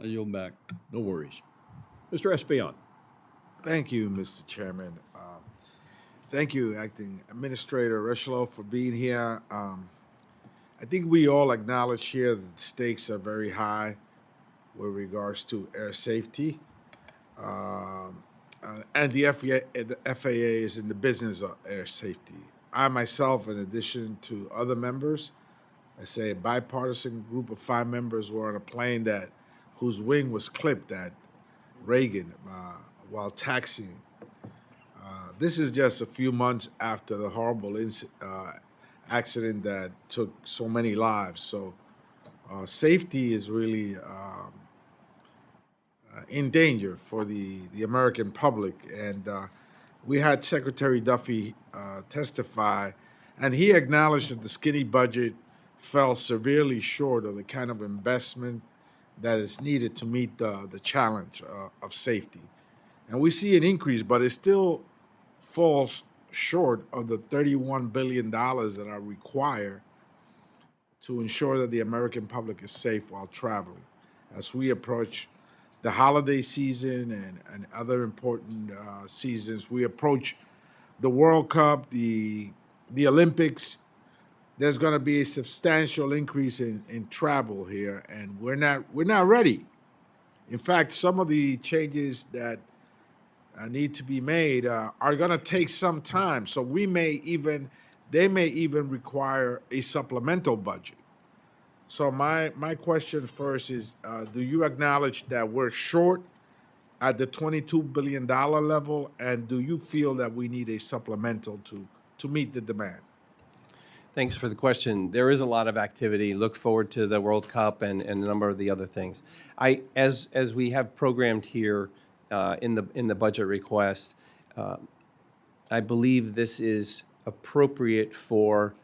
I yield back. No worries. Mr. Espaillat. Thank you, Mr. Chairman. Thank you, Acting Administrator Rocheleau, for being here. I think we all acknowledge here that the stakes are very high with regards to air safety. And the FAA is in the business of air safety. I myself, in addition to other members, I say a bipartisan group of 5 members were on a plane whose wing was clipped at Reagan while taxiing. This is just a few months after the horrible accident that took so many lives. So safety is really in danger for the American public. And we had Secretary Duffy testify, and he acknowledged that the skinny budget fell severely short of the kind of investment that is needed to meet the challenge of safety. And we see an increase, but it still falls short of the $31 billion that are required to ensure that the American public is safe while traveling. As we approach the holiday season and other important seasons, we approach the World Cup, the Olympics, there's going to be a substantial increase in travel here, and we're not ready. In fact, some of the changes that need to be made are going to take some time. So they may even require a supplemental budget. So my question first is, do you acknowledge that we're short at the $22 billion level, and do you feel that we need a supplemental to meet the demand? Thanks for the question. There is a lot of activity. Look forward to the World Cup and a number of the other things. As we have programmed here in the budget request, I believe this is appropriate for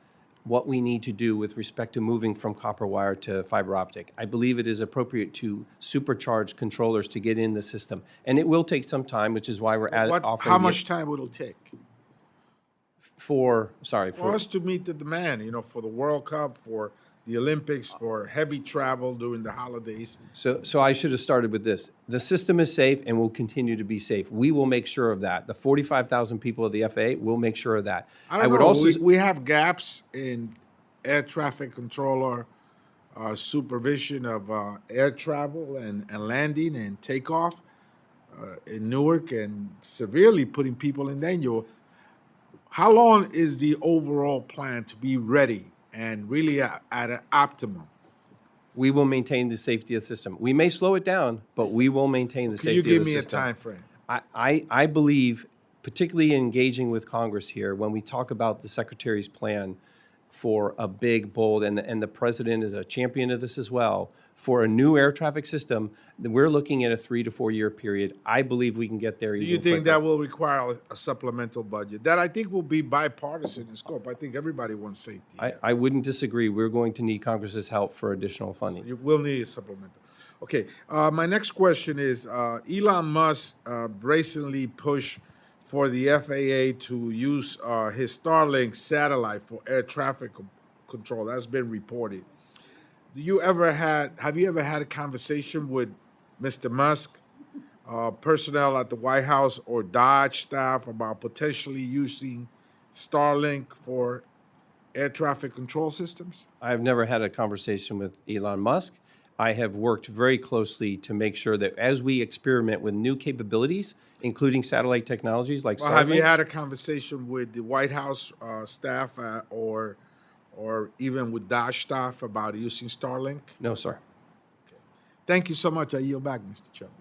what we need to do with respect to moving from copper wire to fiber optic. I believe it is appropriate to supercharge controllers to get in the system. And it will take some time, which is why we're offering... How much time will it take? For us to meet the demand, for the World Cup, for the Olympics, for heavy travel during the holidays. So I should have started with this. The system is safe and will continue to be safe. We will make sure of that. The 45,000 people of the FAA will make sure of that. I would also... We have gaps in air traffic controller supervision of air travel and landing and takeoff in Newark, and severely putting people in danger. How long is the overall plan to be ready and really at an optimum? We will maintain the safety of the system. We may slow it down, but we will maintain the safety of the system. Can you give me a time frame? I believe, particularly engaging with Congress here, when we talk about the Secretary's plan for a big, bold, and the President is a champion of this as well, for a new air traffic system, we're looking at a 3 to 4 year period. I believe we can get there even quicker. Do you think that will require a supplemental budget? That I think will be bipartisan in scope. I think everybody wants safety. I wouldn't disagree. We're going to need Congress's help for additional funding. You will need a supplemental. Okay, my next question is, Elon Musk brazenly pushed for the FAA to use his Starlink satellite for air traffic control. That's been reported. Have you ever had a conversation with Mr. Musk, personnel at the White House or Dodge staff about potentially using Starlink for air traffic control systems? I have never had a conversation with Elon Musk. I have worked very closely to make sure that as we experiment with new capabilities, including satellite technologies like Starlink. Have you had a conversation with the White House staff or even with Dodge staff about using Starlink? No, sir. Okay. Thank you so much. I yield back, Mr. Chairman.